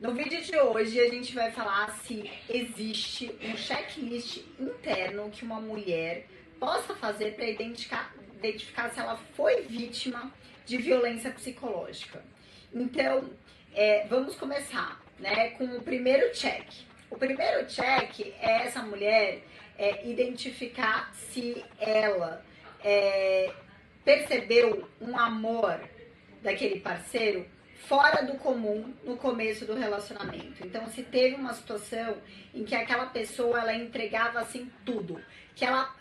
No vídeo de hoje a gente vai falar se existe um checklist interno que uma mulher possa fazer para identificar se ela foi vítima de violência psicológica. Então, vamos começar, né, com o primeiro check. O primeiro check é essa mulher identificar se ela percebeu um amor daquele parceiro fora do comum no começo do relacionamento. Então, se teve uma situação em que aquela pessoa ela entregava assim tudo, que ela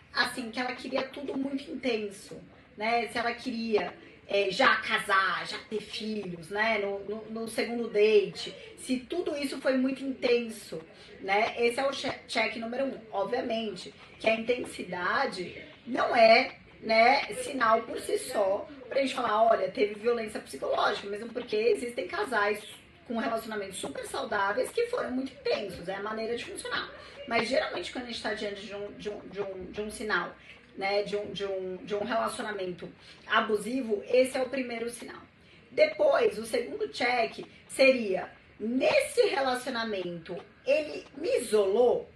queria tudo muito intenso, né? Se ela queria já casar, já ter filhos, né? No segundo date, se tudo isso foi muito intenso, né? Esse é o check número 1. Obviamente que a intensidade não é, né, sinal por si só pra gente falar, olha, teve violência psicológica, mesmo porque existem casais com relacionamentos super saudáveis que foram muito intensos, é a maneira de funcionar. Mas geralmente quando a gente está diante de um sinal, né, de um relacionamento abusivo, esse é o primeiro sinal. Depois, o segundo check seria, nesse relacionamento, ele me isolou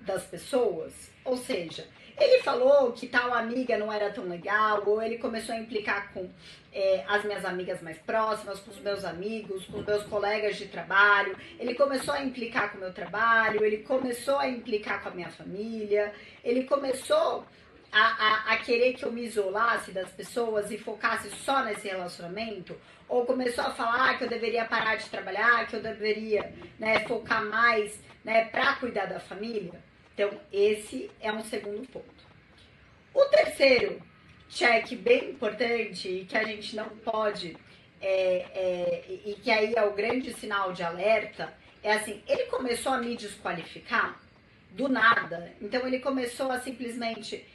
das pessoas? Ou seja, ele falou que tal amiga não era tão legal, ou ele começou a implicar com as minhas amigas mais próximas, com os meus amigos, com os meus colegas de trabalho, ele começou a implicar com o meu trabalho, ele começou a implicar com a minha família, ele começou a querer que eu me isolasse das pessoas e focasse só nesse relacionamento, ou começou a falar que eu deveria parar de trabalhar, que eu deveria, né, focar mais, né, para cuidar da família. Então, esse é um segundo ponto. O terceiro check bem importante e que a gente não pode, e que aí é o grande sinal de alerta, é assim, ele começou a me desqualificar do nada. Então, ele começou a simplesmente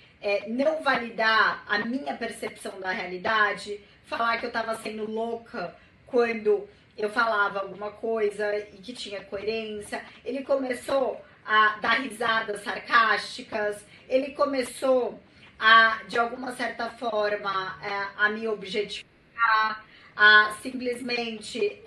não validar a minha percepção da realidade, falar que eu estava sendo louca quando eu falava alguma coisa e que tinha coerência. Ele começou a dar risadas sarcásticas, ele começou a, de alguma certa forma, a me objetificar, a simplesmente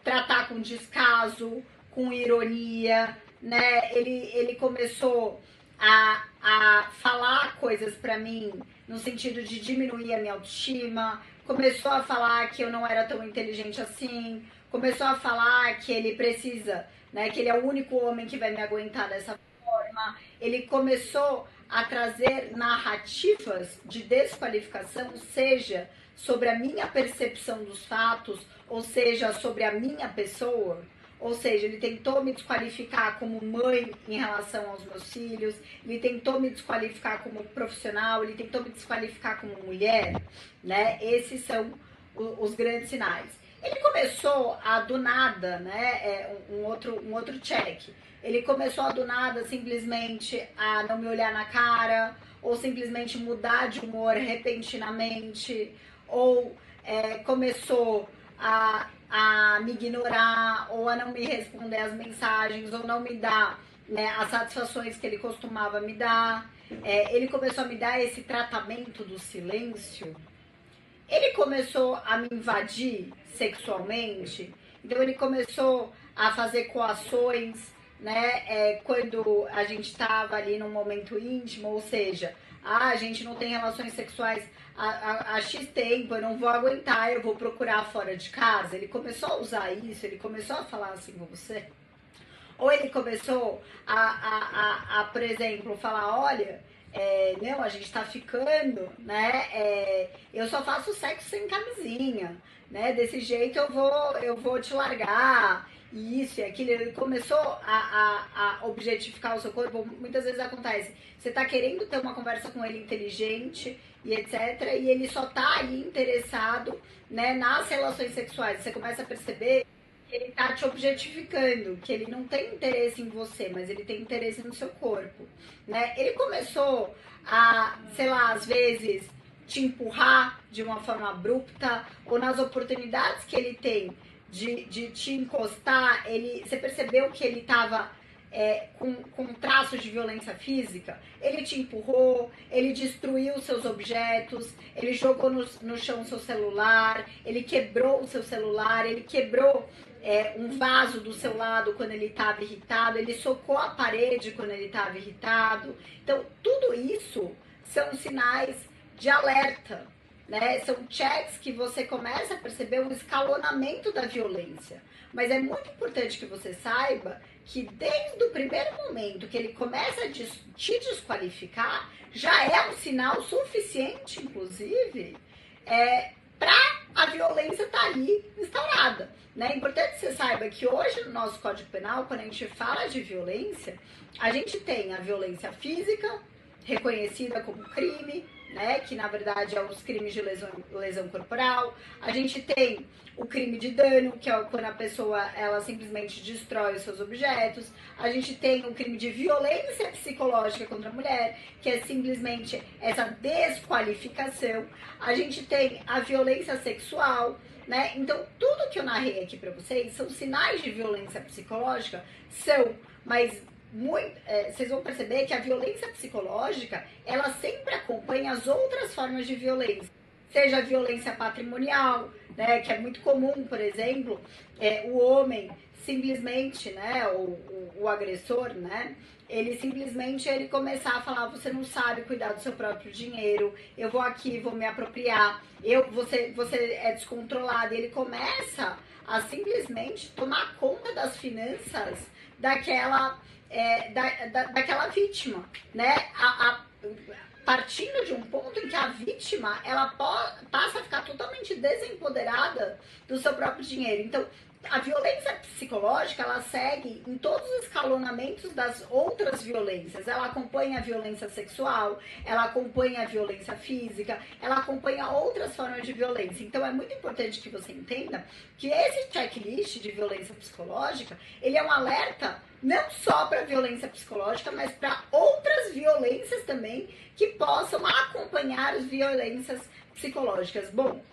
tratar com descaso, com ironia, né? Ele começou a falar coisas pra mim no sentido de diminuir a minha autoestima, começou a falar que eu não era tão inteligente assim, começou a falar que ele precisa, né, que ele é o único homem que vai me aguentar dessa forma. Ele começou a trazer narrativas de desqualificação, seja sobre a minha percepção dos fatos, ou seja, sobre a minha pessoa. Ou seja, ele tentou me desqualificar como mãe em relação aos meus filhos, ele tentou me desqualificar como profissional, ele tentou me desqualificar como mulher, né? Esses são os grandes sinais. Ele começou a, do nada, né, um outro check. Ele começou a, do nada, simplesmente a não me olhar na cara, ou simplesmente mudar de humor repentinamente, ou começou a me ignorar, ou a não me responder as mensagens, ou não me dar, né, as satisfações que ele costumava me dar. Ele começou a me dar esse tratamento do silêncio. Ele começou a me invadir sexualmente, então ele começou a fazer coações, né, quando a gente estava ali num momento íntimo, ou seja, a gente não tem relações sexuais há X tempo, eu não vou aguentar, eu vou procurar fora de casa. Ele começou a usar isso, ele começou a falar assim com você. Ou ele começou por exemplo, falar, olha, não, a gente tá ficando, né? Eu só faço sexo sem camisinha, né? Desse jeito eu vou te largar, isso e aquilo. Ele começou a objetificar o seu corpo. Muitas vezes acontece, você tá querendo ter uma conversa com ele inteligente e etc, e ele só tá ali interessado, né, nas relações sexuais. Você começa a perceber que ele tá te objetificando, que ele não tem interesse em você, mas ele tem interesse no seu corpo, né? Ele começou a, sei lá, às vezes te empurrar de uma forma abrupta, ou nas oportunidades que ele tem de te encostar, você percebeu que ele tava com traços de violência física. Ele te empurrou, ele destruiu seus objetos, ele jogou no chão o seu celular, ele quebrou o seu celular, ele quebrou um vaso do seu lado quando ele estava irritado, ele socou a parede quando ele estava irritado. Então, tudo isso são sinais de alerta, né? São checks que você começa a perceber o escalonamento da violência. Mas é muito importante que você saiba que desde o primeiro momento que ele começa a te desqualificar, já é um sinal suficiente, inclusive, para a violência estar ali instaurada. Né? É importante que você saiba que hoje no nosso Código Penal, quando a gente fala de violência, a gente tem a violência física, reconhecida como crime, né, que na verdade é os crimes de lesão corporal. A gente tem o crime de dano, que é quando a pessoa ela simplesmente destrói os seus objetos. A gente tem o crime de violência psicológica contra a mulher, que é simplesmente essa desqualificação. A gente tem a violência sexual, né? Então, tudo que eu narrei aqui para vocês são sinais de violência psicológica, mas vocês vão perceber que a violência psicológica, ela sempre acompanha as outras formas de violência. Seja a violência patrimonial, né, que é muito comum, por exemplo, o homem simplesmente, né, o agressor, né, ele simplesmente começar a falar, você não sabe cuidar do seu próprio dinheiro, eu vou aqui, vou me apropriar, você é descontrolado, e ele começa a simplesmente tomar conta das finanças daquela vítima, né? Partindo de um ponto em que a vítima ela passa a ficar totalmente desempoderada do seu próprio dinheiro. Então, a violência psicológica, ela segue em todos os escalonamentos das outras violências. Ela acompanha a violência sexual, ela acompanha a violência física, ela acompanha outras formas de violência. Então, é muito importante que você entenda que esse checklist de violência psicológica, ele é um alerta não só para violência psicológica, mas para outras violências também que possam acompanhar as violências psicológicas. Bom,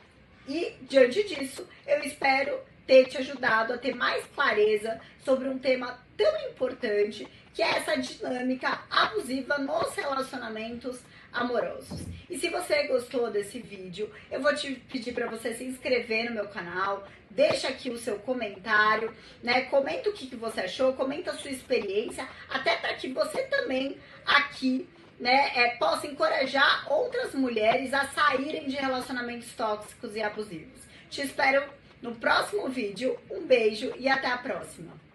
e diante disso, eu espero ter te ajudado a ter mais clareza sobre um tema tão importante, que é essa dinâmica abusiva nos relacionamentos amorosos. E se você gostou desse vídeo, eu vou te pedir para você se inscrever no meu canal, deixa aqui o seu comentário, né? Comenta o que você achou, comenta a sua experiência, até para que você também aqui, né, possa encorajar outras mulheres a saírem de relacionamentos tóxicos e abusivos. Te espero no próximo vídeo. Um beijo e até a próxima!